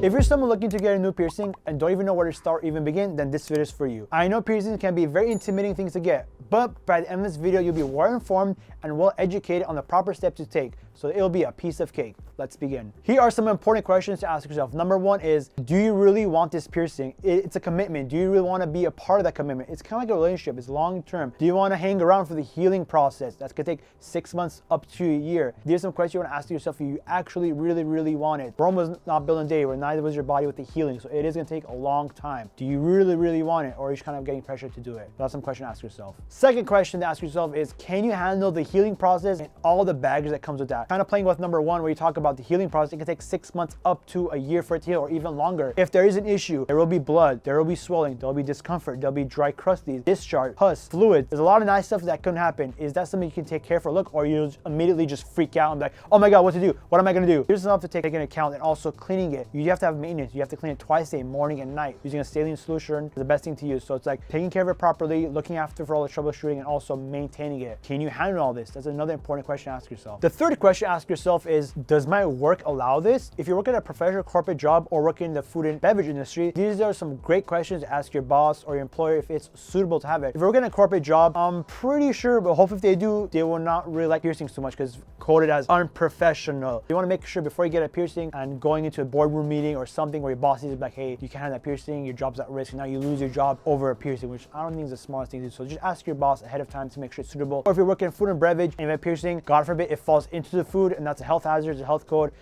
If you're someone looking to get a new piercing and don't even know where to start or even begin, then this video is for you. I know piercings can be very intimidating things to get, but by the end of this video, you'll be well informed and well educated on the proper steps to take, so it'll be a piece of cake. Let's begin. Here are some important questions to ask yourself. Number one is, do you really want this piercing? It's a commitment. Do you really want to be a part of that commitment? It's kind of like a relationship. It's long term. Do you want to hang around for the healing process? That's going to take 6 months up to a year. These are some questions you want to ask yourself if you actually really want it. Rome was not built in a day, or neither was your body with the healing, so it is going to take a long time. Do you really want it, or are you just kind of getting pressure to do it? That's some question to ask yourself. Second question to ask yourself is, can you handle the healing process and all the baggage that comes with that? Kind of playing with number one, where you talk about the healing process, it can take 6 months up to a year for it to heal, or even longer. If there is an issue, there will be blood, there will be swelling, there will be discomfort, there'll be dry crusties, discharge, pus, fluid. There's a lot of nice stuff that can happen. Is that something you can take care for? Look, or you immediately just freak out and be like, oh my God, what to do? What am I gonna do? Here's stuff to take into account, and also cleaning it. You have to have maintenance. You have to clean it twice a day, morning and night. Using a saline solution is the best thing to use. So it's like taking care of it properly, looking after for all the troubleshooting, and also maintaining it. Can you handle all this? That's another important question to ask yourself. The third question to ask yourself is, does my work allow this? If you're working at a professional corporate job or working in the food and beverage industry, these are some great questions to ask your boss or your employer if it's suitable to have it. If you're working at a corporate job, I'm pretty sure, but hopefully if they do, they will not really like piercings too much because it's coded as unprofessional. You want to make sure before you get a piercing and going into a boardroom meeting or something where your boss is like, hey, you can't have that piercing, your job's at risk, and now you lose your job over a piercing, which I don't think is the smartest thing to do. So just ask your boss ahead of time to make sure it's suitable. Or if you're working in food and beverage and you have a piercing, God forbid it falls into the food, and that's a health hazard, it's a health code.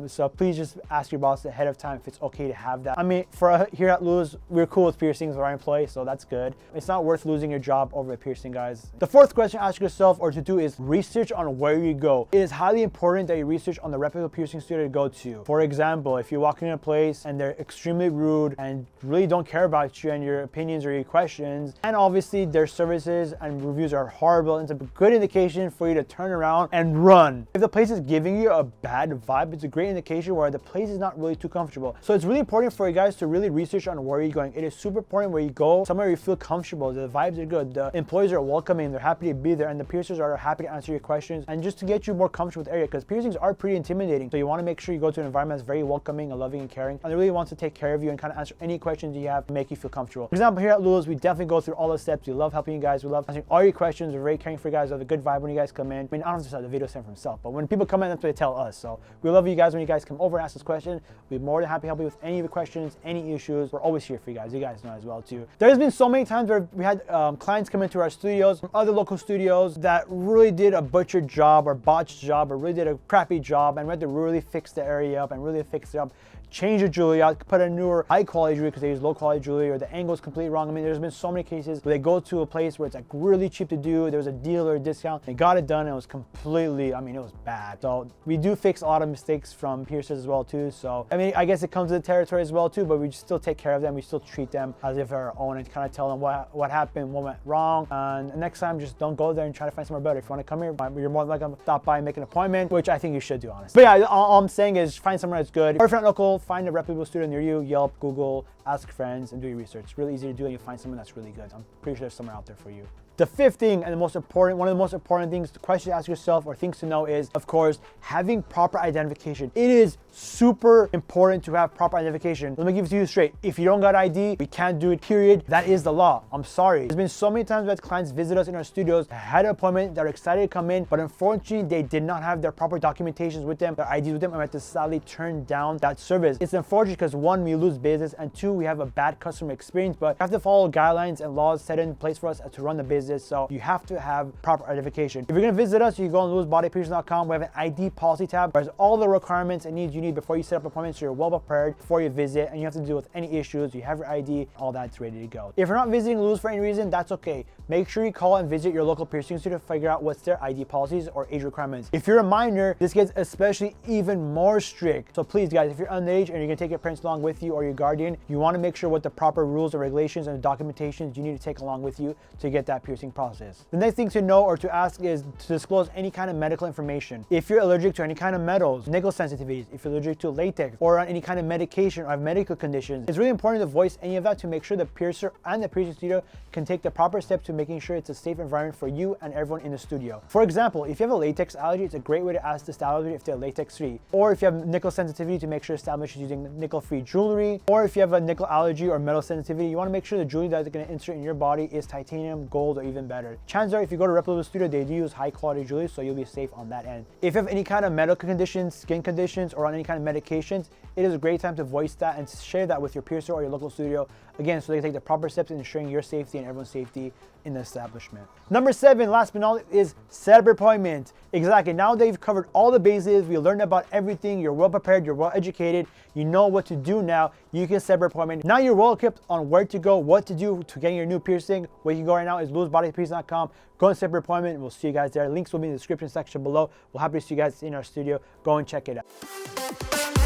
So please just ask your boss ahead of time if it's okay to have that. I mean, for here at Lulu's, we're cool with piercings with our employees, so that's good. It's not worth losing your job over a piercing, guys. The fourth question to ask yourself or to do is research on where you go. It is highly important that you research on the reputable piercing studio to go to. For example, if you're walking in a place and they're extremely rude and really don't care about you and your opinions or your questions, and obviously their services and reviews are horrible, it's a good indication for you to turn around and run. If the place is giving you a bad vibe, it's a great indication where the place is not really too comfortable. So it's really important for you guys to really research on where you're going. It is super important where you go, somewhere you feel comfortable, the vibes are good, the employees are welcoming, they're happy to be there, and the piercers are happy to answer your questions and just to get you more comfortable with the area, because piercings are pretty intimidating. So you want to make sure you go to an environment that's very welcoming and loving and caring, and they really want to take care of you and kind of answer any questions you have to make you feel comfortable. For example, here at Lulu's, we definitely go through all the steps. We love helping you guys. We love answering all your questions. We're very caring for you guys. We have a good vibe when you guys come in. I mean, I don't have to say the video sent for himself, but when people come in, that's what they tell us. So we love you guys when you guys come over and ask us questions. We'd be more than happy to help you with any of your questions, any issues. We're always here for you guys. You guys know as well too. There's been so many times where we had clients come into our studios from other local studios that really did a butchered job or botched job or really did a crappy job, and we had to really fix the area up and really fix it up, change the jewelry out, put a newer high quality jewelry because they use low quality jewelry, or the angle is completely wrong. I mean, there's been so many cases where they go to a place where it's like really cheap to do, there was a deal or a discount, they got it done, and it was completely, I mean, it was bad. So we do fix a lot of mistakes from piercers as well too. So I mean, I guess it comes to the territory as well too, but we still take care of them. We still treat them as if they're our own and kind of tell them what happened, what went wrong, and next time just don't go there and try to find somewhere better. If you want to come here, you're more than welcome to stop by and make an appointment, which I think you should do, honestly. But yeah, all I'm saying is find somewhere that's good, or if you're not local, find a reputable studio near you. Yelp, Google, ask friends, and do your research. It's really easy to do, and you'll find someone that's really good. I'm pretty sure there's somewhere out there for you. The fifth thing, and the most important, one of the most important things, the question to ask yourself or things to know is, of course, having proper identification. It is super important to have proper identification. Let me give it to you straight. If you don't got ID, we can't do it, period. That is the law. I'm sorry. There's been so many times that clients visit us in our studios, had an appointment, they're excited to come in, but unfortunately, they did not have their proper documentations with them, their IDs with them, and we had to sadly turn down that service. It's unfortunate because one, we lose business, and two, we have a bad customer experience, but you have to follow guidelines and laws set in place for us to run the business. So you have to have proper identification. If you're gonna visit us, you can go on LulusBodyPiercing.com. We have an ID policy tab. There's all the requirements and needs you need before you set up appointments, so you're well prepared before you visit, and you have to deal with any issues. You have your ID, all that's ready to go. If you're not visiting Lulu's for any reason, that's okay. Make sure you call and visit your local piercing studio to figure out what's their ID policies or age requirements. If you're a minor, this gets especially even more strict. So please guys, if you're underage and you're gonna take your parents along with you or your guardian, you wanna make sure what the proper rules and regulations and documentations you need to take along with you to get that piercing. piercing process. The next thing to know or to ask is to disclose any kind of medical information. If you're allergic to any kind of metals, nickel sensitivities, if you're allergic to latex, or on any kind of medication or have medical conditions, it's really important to voice any of that to make sure the piercer and the piercing studio can take the proper steps to making sure it's a safe environment for you and everyone in the studio. For example, if you have a latex allergy, it's a great way to ask the stylist if they're latex free. Or if you have nickel sensitivity, to make sure the stylist is using nickel free jewelry. Or if you have a nickel allergy or metal sensitivity, you want to make sure the jewelry that they're going to insert in your body is titanium, gold, or even better. Chances are if you go to a reputable studio, they do use high quality jewelry, so you'll be safe on that end. If you have any kind of medical conditions, skin conditions, or on any kind of medications, it is a great time to voice that and share that with your piercer or your local studio, again, so they can take the proper steps in ensuring your safety and everyone's safety in the establishment. Number 7, last but not least, is set up your appointment. Exactly, now that you've covered all the bases, we learned about everything, you're well prepared, you're well educated, you know what to do now, you can set up your appointment. Now you're well equipped on where to go, what to do to get your new piercing. Where you can go right now is lulusbodypiercing.com. Go and set up your appointment, and we'll see you guys there. Links will be in the description section below. We'll happy to see you guys in our studio. Go and check it out.